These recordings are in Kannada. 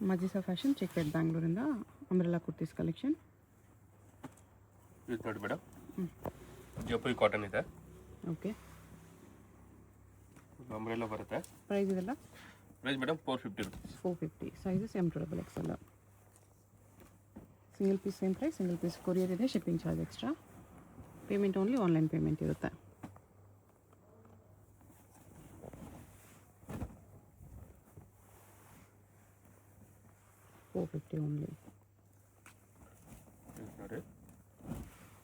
ಮಜಿಸಾ ಫ್ಯಾಷನ್ ಚಿಕ್ಕಪೇಟ್ ಬ್ಯಾಂಗ್ಳೂರಿಂದ ಅಂಬ್ರೆಲಾ ಕುರ್ತೀಸ್ ಕಲೆಕ್ಷನ್. ಇದು ನೋಡಿ ಮೇಡಮ್, ಜೈಪುರಿ ಕಾಟನ್ ಇದೆ. ಓಕೆ, ಅಂಬ್ರೆಲಾ ಬರುತ್ತೆ. ಪ್ರೈಸ್ ಇದೆಲ್ಲ price madam 450 rupees. 450. Sizes M2XL. Single piece same price, single piece courier ಇದೆ, shipping charge extra. Payment only online payment ಇರುತ್ತೆ. $450 ಓನ್ಲಿ. ನೋಡಿ,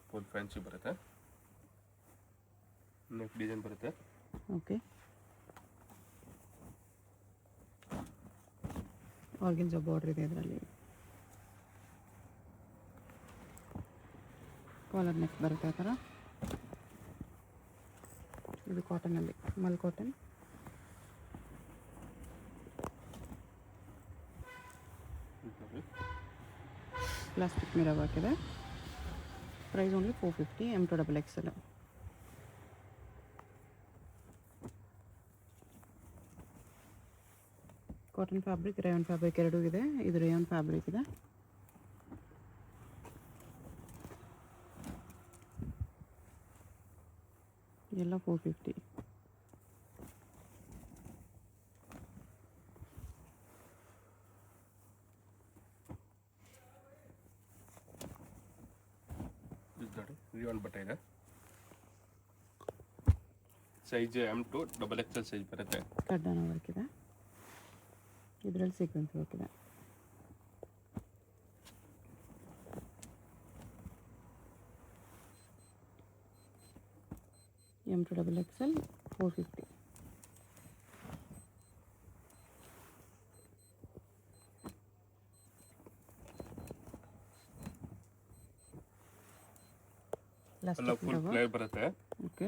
ಫುಲ್ ಫ್ಯಾನ್ಸಿ ಬರುತ್ತೆ, ನೆಕ್ ಡಿಸೈನ್ ಬರುತ್ತೆ. ಓಕೆ, ಆರ್ಗೆನ್ಜಾ ಬಾರ್ಡರ್ ಇದೆ ಇದರಲ್ಲಿ. ಕಾಲರ್ ನೆಕ್ ಬರುತ್ತೆ ಆ ಥರ. ಇದು ಕಾಟನಲ್ಲಿ, ಮಲ್ ಕಾಟನ್. ಪ್ಲಾಸ್ಟಿಕ್ ಮಿರರ್ ವರ್ಕ್ ಇದೆ. Price only 450. M2XL. Cotton fabric, rayon fabric ಎರಡೂ ಇದೆ. ಇದು ರೇಯಾನ್ ಫ್ಯಾಬ್ರಿಕ್ ಇದೆ. ಎಲ್ಲ 450. ಇದು ನೋಡಿ, ರಿಯಾನ್ ಬಟ್ಟೆ ಇದೆ. ಸೈಜ್ M2XL ಸೈಜ್ ಬರುತ್ತೆ. ಕಡ್ಡಾನ ವರ್ಕ್ ಇದೆ. ಇದರಲ್ಲಿ ಸೀಕ್ವೆನ್ಸ್ ವರ್ಕ್ ಇದೆ. M2XL 450. ಎಲ್ಲ ಫುಲ್ ಫ್ಲೇರ್ ಬರುತ್ತೆ. ಓಕೆ,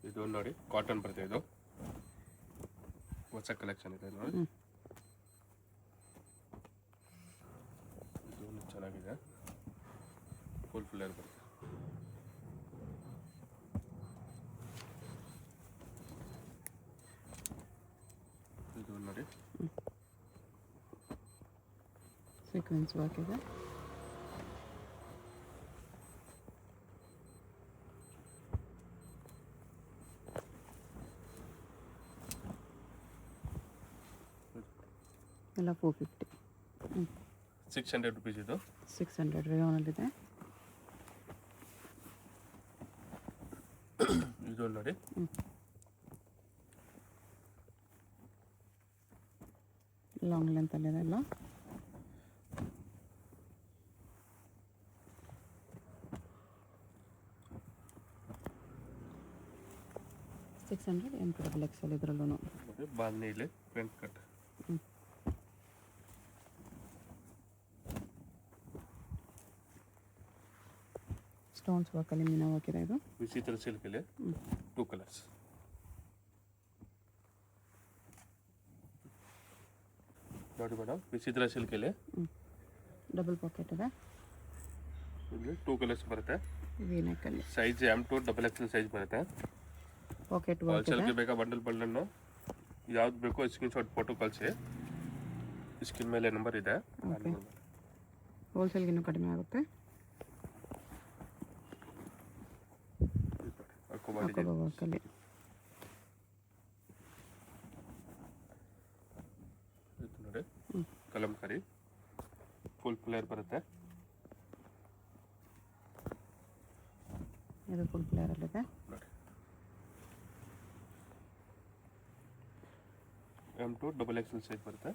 ಇದು ನೋಡಿ, ಕಾಟನ್ ಬರುತ್ತೆ. ಇದು ಹೊಸ ಕಲೆಕ್ಷನ್ ಇದೆ ನೋಡಿ. ಇದು ಚೆನ್ನಾಗಿದೆ, ಫುಲ್ ಫ್ಲೇರ್ ಬರುತ್ತೆ. ಇದು ನೋಡಿ, ಸೀಕ್ವೆನ್ಸ್ ವರ್ಕ್ ಇದೆ. ಎಲ್ಲ 450. 600 rupees. ಇದು 600 ರೇಯಾನಲ್ಲಿದೆ. ಇದು ನೋಡಿ, ಲಾಂಗ್ ಲೆಂತಲ್ಲಿದೆ ಎಲ್ಲ. $600. M2XL ಇದರಲ್ಲೂ ನೋಡಿ, ಬಾಂಧಣಿಲಿ ಫ್ರಂಟ್ ಕಟ್. ಸ್ಟೋನ್ಸ್ ವರ್ಕಲ್ಲಿ ಮೀನಾ ವರ್ಕ್ ಇದೆ. ಇದು ವಿಚಿತ್ರ ಸಿಲ್ಕಲ್ಲಿ 2 ಕಲರ್ಸ್. ನೋಡಿ ಮೇಡಮ್, ವಿಚಿತ್ರ ಸಿಲ್ಕಲ್ಲಿ ಡಬಲ್ ಪಾಕೆಟ್ ಇದೆ. ಇಲ್ಲಿ 2 ಕಲರ್ಸ್ ಬರುತ್ತೆ. ವಿ ನೆಕ್ಕಲ್ಲಿ ಸೈಜ್ M2XL ಸೈಜ್ ಬರುತ್ತೆ. ಪಾಕೆಟ್ ವರ್ಕ್ ಇದೆ. ಹೋಲ್ಸೇಲ್ಗೆ ಬೇಕಾ ಬಂಡಲ್ ಯಾವ್ದು ಬೇಕೋ ಸ್ಕ್ರೀನ್ಶಾಟ್ ಫೋಟೋ ಕಳಿಸಿ. ಸ್ಕ್ರೀನ್ ಮೇಲೆ ನಂಬರ್ ಇದೆ. ಹೋಲ್ಸೇಲ್ಗಿನ್ನೂ ಕಡಿಮೆ ಆಗುತ್ತೆ. ವರ್ಕಲ್ಲಿ ನೋಡಿ, ಕಲಂಕಾರಿ ಫುಲ್ ಫ್ಲೇರ್ ಬರುತ್ತೆ. ಇದು ಫುಲ್ ಫ್ಲೇರಲ್ಲಿದೆ. ನೋಡಿ, M2XL ಸೈಜ್ ಬರುತ್ತೆ.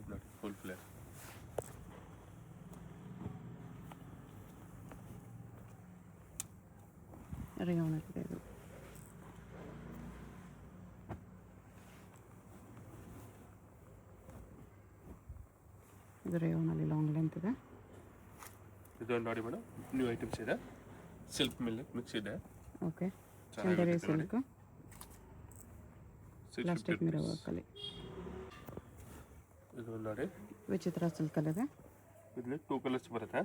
ನೋಡಿ, ಫುಲ್ ಫ್ಲೇರ್. ರೇಯಾನಲ್ಲಿದೆ. ಇದು ಇದು ರೇಯಾನಲ್ಲಿ ಲಾಂಗ್ ಲೆಂತ್ ಇದೆ. ಇದು ನೋಡಿ ಮೇಡಮ್, ನ್ಯೂ ಐಟಮ್ಸ್ ಇದೆ. ಸಿಲ್ಕ್ ಮಿಕ್ಸ್ ಇದೆ. Okay, Chanderi silk, plastic mirror ವರ್ಕಲ್ಲಿ. ಇದು ನೋಡಿ, ವಿಚಿತ್ರ ಸಿಲ್ಕಲ್ಲಿದೆ. ಇದರಲ್ಲಿ 2 ಕಲರ್ಸ್ ಬರುತ್ತೆ.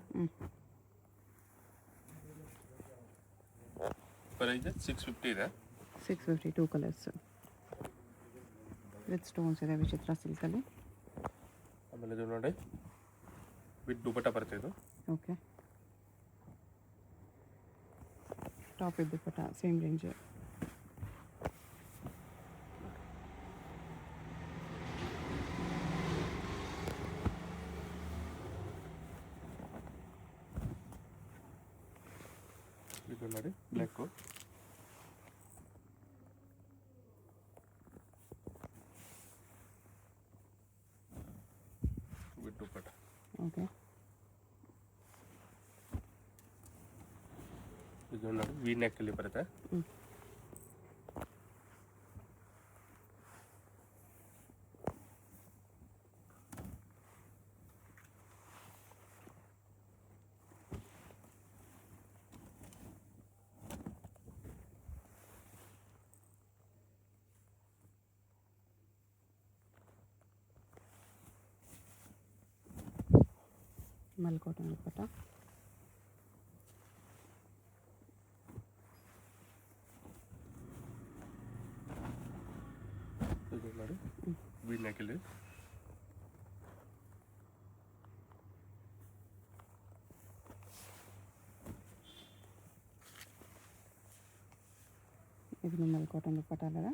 ಪ್ರೈಸ್ 650 ಇದೆ. 650 2 ಕಲರ್ಸ್. ವಿತ್ ಸ್ಟೋನ್ಸ್ ಇದೆ ವಿಚಿತ್ರ ಸಿಲ್ಕಲ್ಲಿ. ಆಮೇಲೆ ಇದು ನೋಡಿ ವಿತ್ ದುಪಟ್ಟ ಬರುತ್ತೆ ಇದು. Okay, top with dupatta same range. ಇದು ನೋಡಿ ಬ್ಲ್ಯಾಕು, ವಿತ್ ದುಪಟ್ಟ. ಓಕೆ, ಇದು ನೋಡಿ ವಿ ನೆಕ್ಕಲ್ಲಿ ಬರುತ್ತೆ. ಮಲ್ ಕಾಟನ್ ದುಪಟ್ಟ. ಇದು ನೋಡಿ ವಿ ನೆಕ್ಕಲ್ಲಿ. ಇದು ಮಲ್ ಕಾಟನ್ ದುಪಟ್ಟ ಅಲ್ಲ.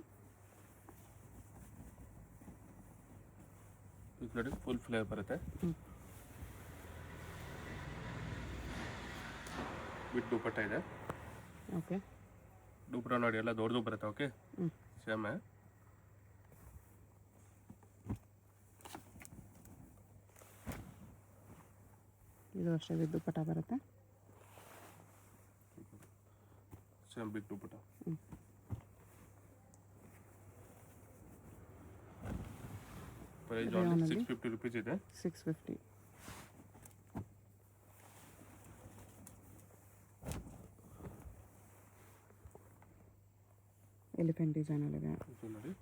ಇದು ನೋಡಿ ಫುಲ್ ಫ್ಲೇವರ್ ಬರುತ್ತೆ ವಿತ್ ದುಪಟ್ಟ ಇದೆ. ಓಕೆ, ದುಪಟ್ಟ ನೋಡಿ ಎಲ್ಲ ದೊಡ್ಡದು ಬರುತ್ತೆ. Okay, same. ಇದು ಅಷ್ಟೇ ವಿತ್ ದುಪಟ್ಟ ಬರುತ್ತೆ. Same big dupatta. Price only 650 rupees ಇದೆ. 650. ಎಲಿಫೆಂಟ್ ಡಿಸೈನಲ್ಲಿದೆ. ಇದು ನೋಡಿ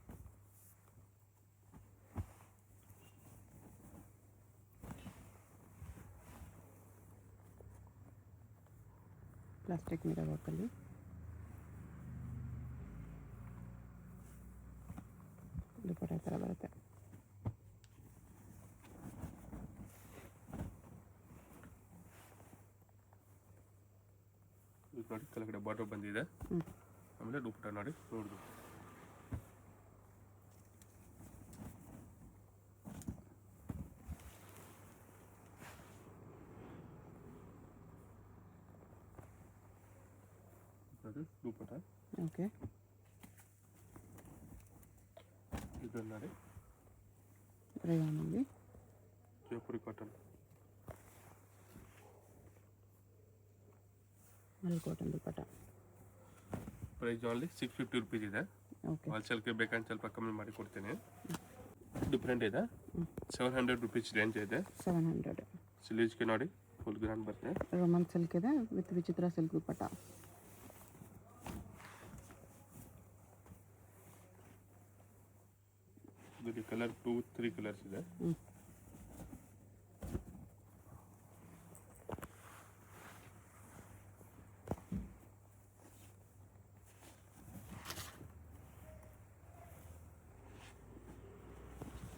ಪ್ಲಾಸ್ಟಿಕ್ ಮಿರರ್ ವರ್ಕಲ್ಲಿ. ದುಪಟ್ಟ ಈ ಥರ ಬರುತ್ತೆ. ಇದು ನೋಡಿ ಕೆಳಗಡೆ ಬಾರ್ಡರ್ ಬಂದಿದೆ. ಆಮೇಲೆ ದುಪಟ್ಟ ನೋಡಿ ನೋಡ್ದು. ನೋಡಿ ದುಪಟ್ಟ. ಓಕೆ, ಇದು ನೋಡಿ ರೇಯಾನಲ್ಲಿ Jaipuri cotton. Mul cotton dupatta. Price only 650 rupees ಇದೆ. ಓಕೆ, ಹೋಲ್ಸೇಲ್ಗೆ ಬೇಕಂತ ಸ್ವಲ್ಪ ಕಮ್ಮಿ ಮಾಡಿ ಕೊಡ್ತೀನಿ. ಡಿಫ್ರೆಂಟ್ ಇದೆ. 700 rupees ರೇಂಜ್ ಇದೆ. 700. ಸ್ಲೀವ್ಸ್ಗೆ ನೋಡಿ ಫುಲ್ ಗ್ರ್ಯಾಂಡ್ ಬರುತ್ತೆ. ರೋಮನ್ ಸಿಲ್ಕ್ ಇದೆ ವಿತ್ ವಿಚಿತ್ರ ಸಿಲ್ಕ್ ದುಪಟ್ಟ. ಇದರಲ್ಲಿ ಕಲರ್ 2-3 ಕಲರ್ಸ್ ಇದೆ.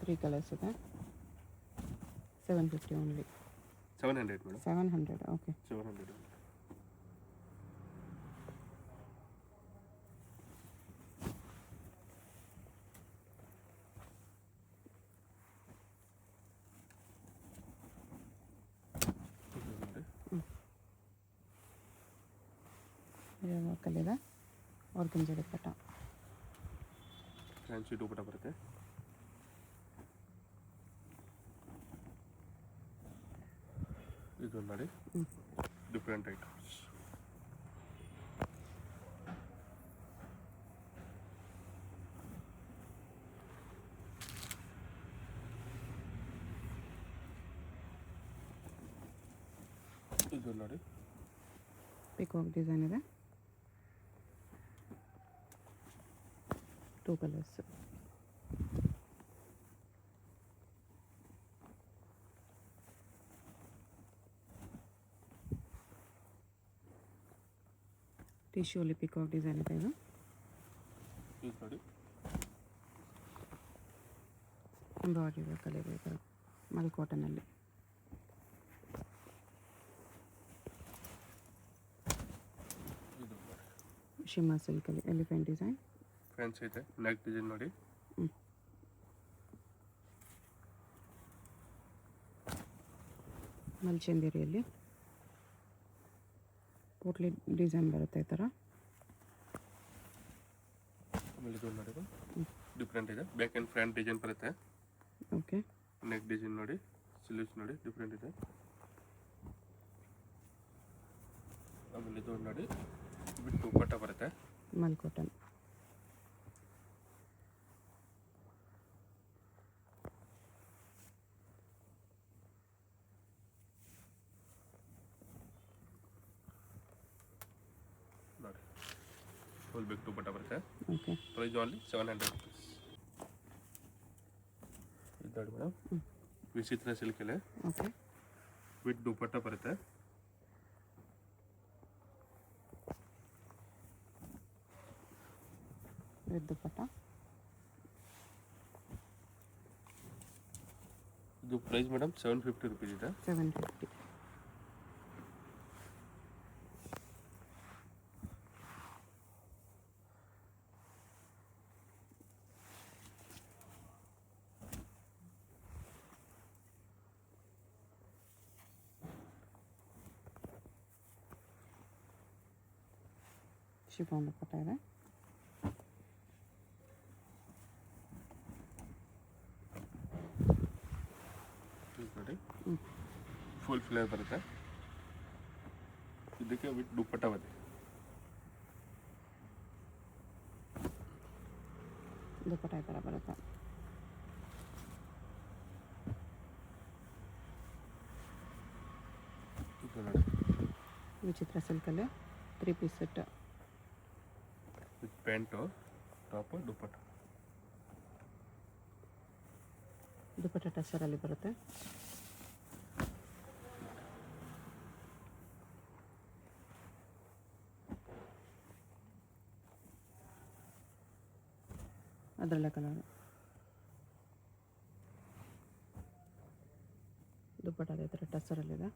ತ್ರೀ ಕಲರ್ಸ್ ಇದೆ. 750 ಓನ್ಲಿ. 700 ಮೇಡಮ್. 700. ಓಕೆ, 700. ವರ್ಕಲ್ಲಿದೆ. ಆರ್ಗನ್ಜಾ ದುಪಟ್ಟ. ಫ್ಯಾನ್ಸಿ ದುಪಟ್ಟ ಬರುತ್ತೆ. ಇದು ನೋಡಿ ಡಿಫ್ರೆಂಟ್ ಐಟಮ್ಸ್. ಇದು ನೋಡಿ ಪಿಕಾಕ್ ಡಿಸೈನ್ ಇದೆ. 2 ಕಲರ್ಸ್. ಟಿಶ್ಯೂಲಿ ಪಿಕಾಕ್ ಡಿಸೈನ್ ಇದೆ ಇದು. ಇದು ನೋಡಿ ಎಂಬ್ರಾಯ್ಡ್ರಿ ವರ್ಕಲ್ಲಿ ಇದೆ ಈ ಥರ ಮಲ್ ಕಾಟನಲ್ಲಿ. ಇದು ಶಿಮ್ಮಾ ಸಿಲ್ಕಲ್ಲಿ ಎಲಿಫೆಂಟ್ ಡಿಸೈನ್. ಫ್ಯಾನ್ಸಿ ಇದೆ, ನೆಕ್ ಡಿಸೈನ್ ನೋಡಿ. ಮಲ್ಚಂದೇರಿಯಲ್ಲಿ ಪೋಟ್ಲಿ ಡಿಸೈನ್ ಬರುತ್ತೆ ಈ ಥರ. ಆಮೇಲೆ ಇದು ನೋಡಿ, ಡಿಫ್ರೆಂಟ್ ಇದೆ, ಬ್ಯಾಕ್ ಆ್ಯಂಡ್ ಫ್ರಂಟ್ ಡಿಸೈನ್ ಬರುತ್ತೆ. ಓಕೆ. ನೆಕ್ ಡಿಸೈನ್ ನೋಡಿ, ಸ್ಲೀವ್ಸ್ ನೋಡಿ ಡಿಫ್ರೆಂಟ್ ಇದೆ. ಆಮೇಲೆ ಇದು ನೋಡಿ ಬಿಟ್ಟು ದುಪ್ಪಟ್ಟ ಬರುತ್ತೆ. ಮಲ್ ಕಾಟನ್. ನೋಡಿ ಫುಲ್ ಬಿಗ್ ದುಪ್ಪಟ್ಟ ಬರುತ್ತೆ. ಓಕೆ. Price only 700 rupees. ಇದು ನೋಡಿ ಮೇಡಮ್, ವಿಚಿತ್ರ ಸಿಲ್ಕಲ್ಲಿ ಓಕೆ. ವಿತ್ ದುಪ್ಪಟ್ಟ ಬರುತ್ತೆ. ವಿತ್ ದುಪ್ಪಟ್ಟ. ಇದು ಪ್ರೈಸ್ ಮೇಡಮ್ 750 rupees ಇದೆ. 750. ಶಿಫಾನ್ ದುಪ್ಪಟ್ಟ ಇದೆ. ನೋಡಿ ಫುಲ್ ಫ್ಲೇರ್ ಬರುತ್ತೆ. ಇದಕ್ಕೆ ವಿತ್ ದುಪ್ಪಟ್ಟ ಬರುತ್ತೆ. ದುಪ್ಪಟ್ಟ ಈ ಥರ ಬರುತ್ತೆ. ಇದು ನೋಡಿ ವಿಚಿತ್ರ ಸಿಲ್ಕಲ್ಲಿ 3 piece set. With pant, top, dupatta. Dupatta ಟಸರಲ್ಲಿ ಬರುತ್ತೆ. ಅದರಲ್ಲೇ ಕಲರ್. ದುಪ್ಪಟ್ಟ ಅದೇ ಥರ ಟಸರಲ್ಲಿದೆ.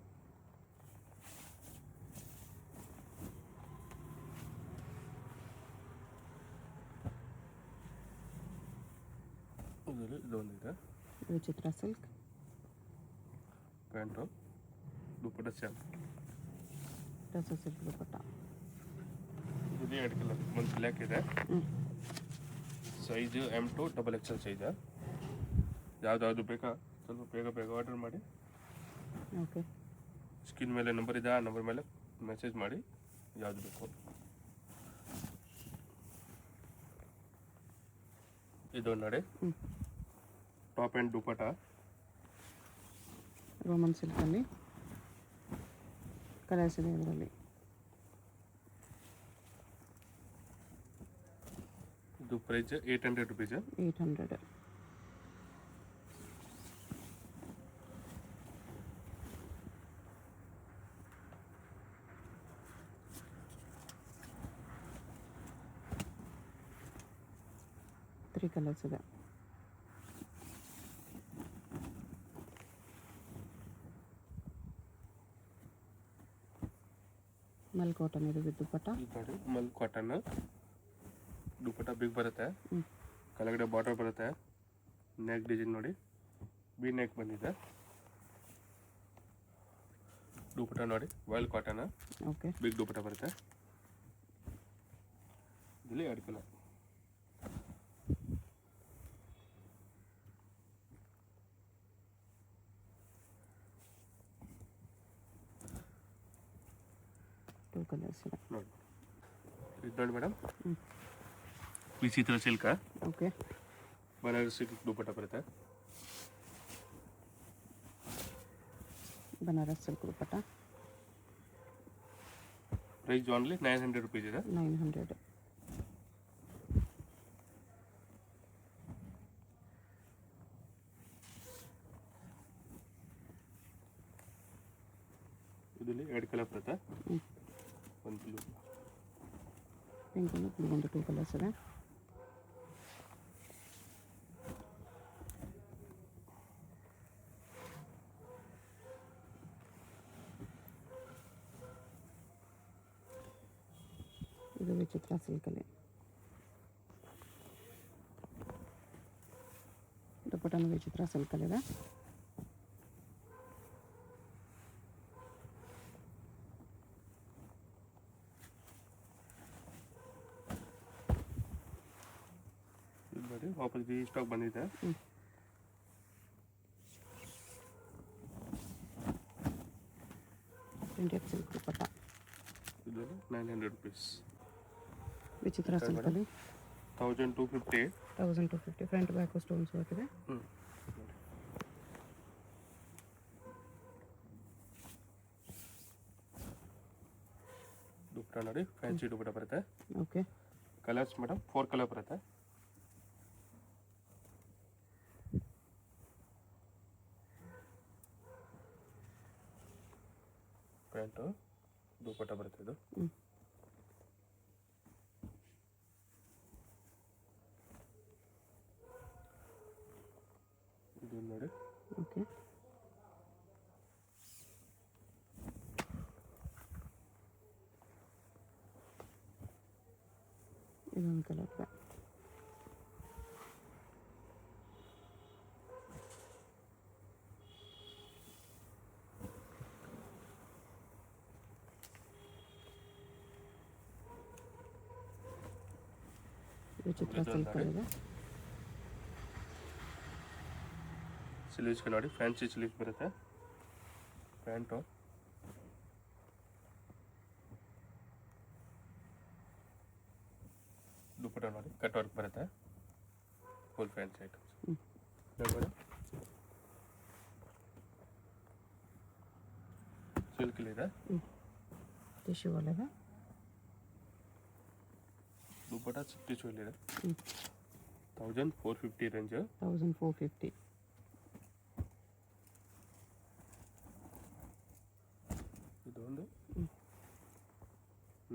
ಇದೊಂದಿದೆ ವಿಚಿತ್ರ silk. Pant, dupatta same. Tussar silk dupatta. ಇದು 2 ಕಲರ್, ಒಂದು ಬ್ಲ್ಯಾಕ್ ಇದೆ. Size M2 XXL size. ಯಾವ್ದಾದ್ರು ಬೇಕಾ ಸ್ವಲ್ಪ ಬೇಗ ಆರ್ಡರ್ ಮಾಡಿ. ಓಕೆ. ಸ್ಕ್ರೀನ್ ಮೇಲೆ ನಂಬರ್ ಇದೆ, ಆ ನಂಬರ್ ಮೇಲೆ ಮೆಸೇಜ್ ಮಾಡಿ ಯಾವುದು ಬೇಕು. ಇದು ನೋಡಿ ಟಾಪ್ ಆ್ಯಂಡ್ ದುಪ್ಪಟ್ಟ. ರೋಮನ್ ಸಿಲ್ಕಲ್ಲಿ ಕಲರ್ಸ್ ಇದೆ ಇದರಲ್ಲಿ. ಇದು ಪ್ರೈಸ್ 800 rupees. 800. ತ್ರೀ ಕಲರ್ಸ್ ಇದೆ. ಮಲ್ ಕಾಟನ್ ಇದು ವಿತ್ ದುಪ್ಪಟ್ಟ. ಇದು ನೋಡಿ ಮಲ್ ಕಾಟನ್, ದುಪ್ಪಟ್ಟ ಬಿಗ್ ಬರುತ್ತೆ. ಕೆಳಗಡೆ ಬಾರ್ಡರ್ ಬರುತ್ತೆ. ನೆಕ್ ಡಿಸೈನ್ ನೋಡಿ, ಬಿ ನೆಕ್ ಬಂದಿದೆ. ದುಪ್ಪಟ್ಟ ನೋಡಿ wild cotton, okay. Big dupatta ಬರುತ್ತೆ. ಇದರಲ್ಲಿ 2 ಕಲರ್. ಟೂ ಕಲರ್ಸ್ ಇದೆ ನೋಡಿ. ಇದು ನೋಡಿ ಮೇಡಮ್, ವಿಚಿತ್ರ ಸಿಲ್ಕ, ಓಕೆ. ಬನಾರಸ್ ಸಿಲ್ಕ್ ದುಪ್ಪಟ್ಟ ಬರುತ್ತೆ. ಬನಾರಸ್ ಸಿಲ್ಕ್ ದುಪ್ಪಟ್ಟ. ಪ್ರೈಸ್ ಓನ್ಲಿ 900 rupees ಇದೆ. 900. ಇದರಲ್ಲಿ 2 ಕಲರ್ ಬರುತ್ತೆ. ಒಂದು ಬ್ಲೂ, ಪಿಂಕ್ ಒಂದು ಬ್ಲೂ, ಒಂದು 2 ಕಲರ್ಸ್ ಇದೆ. ವಿಚಿತ್ರ ಸಿಲ್ಕಲ್ಲಿ ದುಪ್ಪಟ್ಟನು ವಿಚಿತ್ರ ಸಿಲ್ಕಲ್ಲಿದೆ. ಇದು ನೋಡಿ ವಾಪಸ್ ಈ ಸ್ಟಾಕ್ ಬಂದಿದೆ. ಪ್ರಿಂಟೆಡ್ ಸಿಲ್ಕ್ ದುಪ್ಪಟ್ಟ ಇದು 900 rupees. ವಿಚಿತ್ರ ಸಿಲ್ಕಲ್ಲಿ 1250. 1250 ಫ್ರಂಟ್ ಬ್ಯಾಕ್ ಸ್ಟೋನ್ಸ್ ವರ್ಕ್ ಇದೆ. ದುಪ್ಪಟ್ಟ ನೋಡಿ ಫ್ಯಾನ್ಸಿ ದುಪ್ಪಟ್ಟ ಬರುತ್ತೆ. ಓಕೆ, ಕಲರ್ಸ್ ಮೇಡಮ್ 4 ಕಲರ್ ಬರುತ್ತೆ. ಪ್ಯಾಂಟು ದುಪ್ಪಟ್ಟ ಬರುತ್ತೆ ಇದು. ಇದು ನೋಡಿ. ಓಕೆ, ಇದೊಂದು ಕಲರ್ ವಿಚಿತ್ರ ಸಿಲ್ಕಲ್ಲಿದೆ. ಸ್ಲೀವ್ಸ್ಗೆ ನೋಡಿ ಫ್ಯಾನ್ಸಿ ಸ್ಲೀವ್ಸ್ ಬರುತ್ತೆ. ಪ್ಯಾಂಟು ದುಪ್ಪಟ್ಟ ನೋಡಿ ಕಟ್ ವರ್ಕ್ ಬರುತ್ತೆ. Full fancy items. ಸಿಲ್ಕಲ್ಲಿದೆ. ಟಿಶ್ಯೂ ಅಲ್ಲಿದೆ. ದುಪ್ಪಟ್ಟ ಟಿಶ್ಯೂಲಿದೆ. 1450 ರೇಂಜ್. 1450. ಇದೊಂದು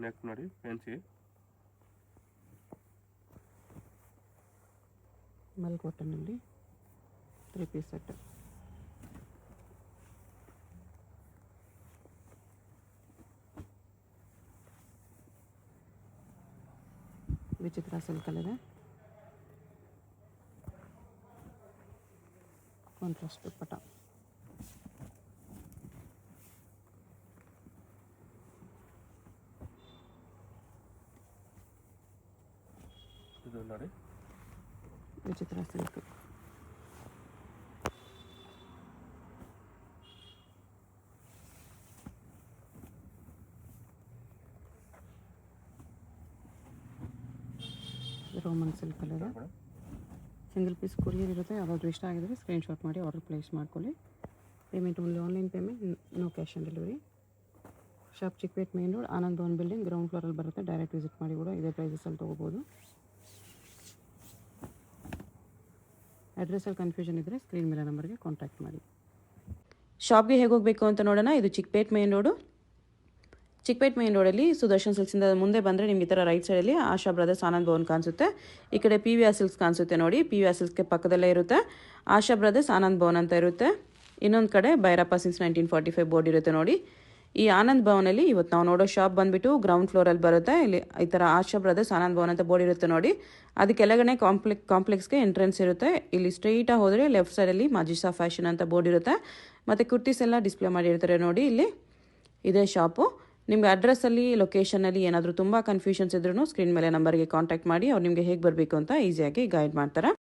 ನೆಕ್ ನೋಡಿ ಫ್ಯಾನ್ಸಿ ಮಲ್ ಕಾಟನ್ನಲ್ಲಿ 3 ಪೀಸ್ ಸೆಟ್. ವಿಚಿತ್ರ ಸಿಲ್ಕಲ್ಲಿದೆ. ಕಾಂಟ್ರಾಸ್ಟ್ ದುಪ್ಪಟ್ಟ. ಇದು ನೋಡಿ ವಿಚಿತ್ರ ಸಿಲ್ಕ್. ರೋಮನ್ ಸಿಲ್ಕಲ್ಲಿದೆ. ಸಿಂಗಲ್ ಪೀಸ್ ಕೊರಿಯರ್ ಇರುತ್ತೆ. ಯಾವ್ದಾದ್ರು ಇಷ್ಟ ಆಗಿದ್ರೆ ಸ್ಕ್ರೀನ್ಶಾಟ್ ಮಾಡಿ ಆರ್ಡರ್ ಪ್ಲೇಸ್ ಮಾಡ್ಕೊಳ್ಳಿ. Payment only online payment, no cash on delivery. Shop Chickpet main road, Anand Bhavan building, ground ಫ್ಲೋರಲ್ಲಿ ಬರುತ್ತೆ. ಡೈರೆಕ್ಟ್ ವಿಸಿಟ್ ಮಾಡಿ ಕೂಡ ಇದೇ ಪ್ರೈಸಸಲ್ಲಿ ತೊಗೋಬೋದು. ಅಡ್ರೆಸ್ಸಲ್ಲಿ ಕನ್ಫ್ಯೂಷನ್ ಇದ್ದರೆ ಸ್ಕ್ರೀನ್ ಮೇಲೆ ನಂಬರ್ಗೆ ಕಾಂಟ್ಯಾಕ್ಟ್ ಮಾಡಿ. ಶಾಪ್ಗೆ ಹೇಗೆ ಹೋಗಬೇಕು ಅಂತ ನೋಡೋಣ. ಇದು Chickpet main road. Chickpet main ರೋಡಲ್ಲಿ ಸುದರ್ಶನ್ ಸಿಲ್ಕ್ಸಿಂದ ಮುಂದೆ ಬಂದರೆ ನಿಮ್ಗೆ ಈ ಥರ ರೈಟ್ ಸೈಡಲ್ಲಿ ಆಶಾ ಬ್ರದರ್ಸ್ ಆನಂದ್ ಭವನ್ ಕಾಣಿಸುತ್ತೆ. ಈ ಕಡೆ PVR ಸಿಲ್ಕ್ಸ್ ಕಾಣಿಸುತ್ತೆ ನೋಡಿ. PVR ಸಿಲ್ಕ್ಸ್ಗೆ ಪಕ್ಕದಲ್ಲೇ ಇರುತ್ತೆ ಆಶಾ ಬ್ರದರ್ಸ್ ಆನಂದ್ ಭವನ್ ಅಂತ ಇರುತ್ತೆ. ಇನ್ನೊಂದು ಕಡೆ ಭೈರಪ್ಪ ಸಿನ್ಸ್ 1945 ಬೋರ್ಡ್ ಇರುತ್ತೆ ನೋಡಿ. ಈ ಆನಂದ್ ಭವನಲ್ಲಿ ಇವತ್ತು ನಾವು ನೋಡೋ ಶಾಪ್ ಬಂದುಬಿಟ್ಟು ಗ್ರೌಂಡ್ ಫ್ಲೋರಲ್ಲಿ ಬರುತ್ತೆ. ಇಲ್ಲಿ ಈ ಥರ ಆಶಾ ಬ್ರದರ್ಸ್ ಆನಂದ್ ಭವನ್ ಅಂತ ಬೋರ್ಡ್ ಇರುತ್ತೆ ನೋಡಿ. ಅದಕ್ಕೆಲ್ಲಗಡೆ ಕಾಂಪ್ಲೆಕ್ಸ್ಗೆ ಎಂಟ್ರೆನ್ಸ್ ಇರುತ್ತೆ. ಇಲ್ಲಿ ಸ್ಟ್ರೈಟಾಗಿ ಹೋದರೆ ಲೆಫ್ಟ್ ಸೈಡಲ್ಲಿ ಮಜಿಸಾ ಫ್ಯಾಷನ್ ಅಂತ ಬೋರ್ಡ್ ಇರುತ್ತೆ. ಮತ್ತು ಕುರ್ತೀಸ್ ಎಲ್ಲ ಡಿಸ್ಪ್ಲೇ ಮಾಡಿರ್ತಾರೆ ನೋಡಿ. ಇಲ್ಲಿ ಇದೇ ಶಾಪು. ನಿಮಗೆ ಅಡ್ರೆಸ್ಸಲ್ಲಿ ಲೊಕೇಶನಲ್ಲಿ ಏನಾದರೂ ತುಂಬ ಕನ್ಫ್ಯೂಷನ್ಸ್ ಇದ್ರೂ ಸ್ಕ್ರೀನ್ ಮೇಲೆ ನಂಬರ್ಗೆ ಕಾಂಟ್ಯಾಕ್ಟ್ ಮಾಡಿ. ಅವ್ರು ನಿಮಗೆ ಹೇಗೆ ಬರಬೇಕು ಅಂತ ಈಸಿಯಾಗಿ ಗೈಡ್ ಮಾಡ್ತಾರೆ.